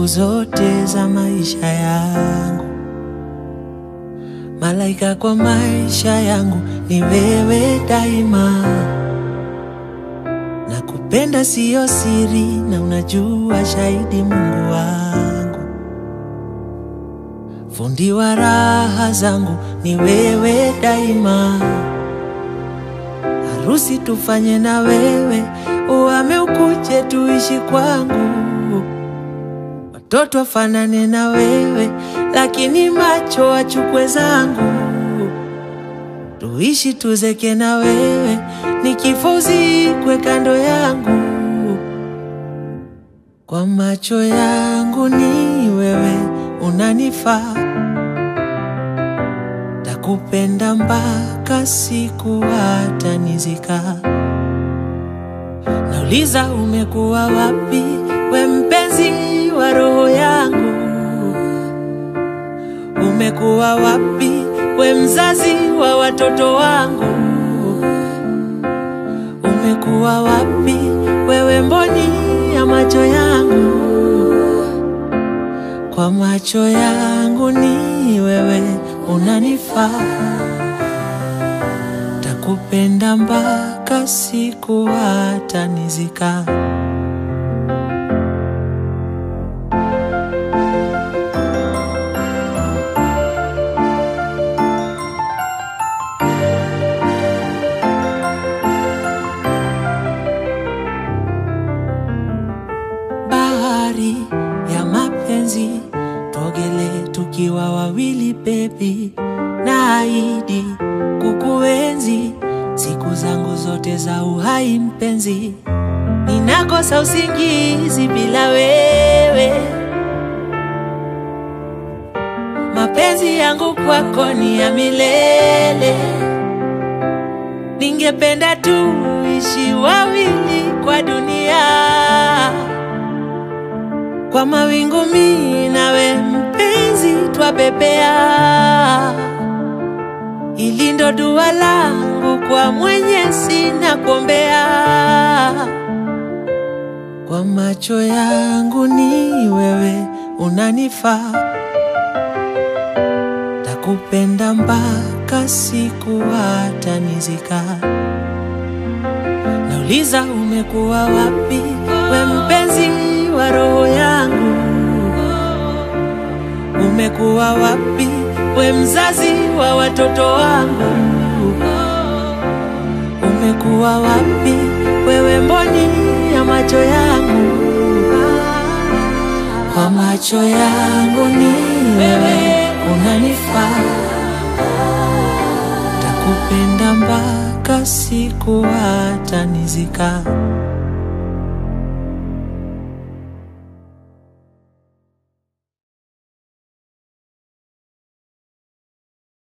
siku zote za maisha yangu. Malaika kwa maisha yangu ni wewe daima. Nakupenda siyo siri na unajua shahidi Mungu wangu. Fundi wa raha zangu ni wewe daima. Harusi tufanye na wewe, uhame ukuje tuishi kwangu. Watoto wafanane na wewe, lakini macho wachukue zangu. Tuishi tuzeke na wewe, nikifa uzikwe kando yangu. Kwa macho yangu ni wewe unanifaa. Takupenda mpaka siku hata nizika. Nauliza umekuwa wapi, we mpenzi wa roho yangu? Umekuwa wapi, we mzazi wa watoto wangu? Umekuwa wapi, wewe mboni ya macho yangu? Kwa macho yangu ni wewe unanifaa. Takupenda mpaka siku hata nizika. Bahari ya mapenzi tuogele tukiwa wawili baby. Naahidi kukuenzi siku zangu zote za uhai mpenzi. Ninakosa usingizi bila wewe. Mapenzi yangu kwako ni ya milele. Ningependa tuishi wawili kwa dunia. Kwa mawingu mimi nawe mpenzi twabebea. Hili ndo dua langu kwa Mwenyezi nakuombea. Kwa macho yangu ni wewe unanifaa. Takupenda mpaka siku hata nizika. Nauliza umekuwa wapi, we mpenzi wa roho yangu? Umekuwa wapi, we mzazi wa watoto wangu? Umekuwa wapi, wewe mboni ya macho yangu? Kwa macho yangu ni wewe unanifaa. Takupenda mpaka siku hata nizika.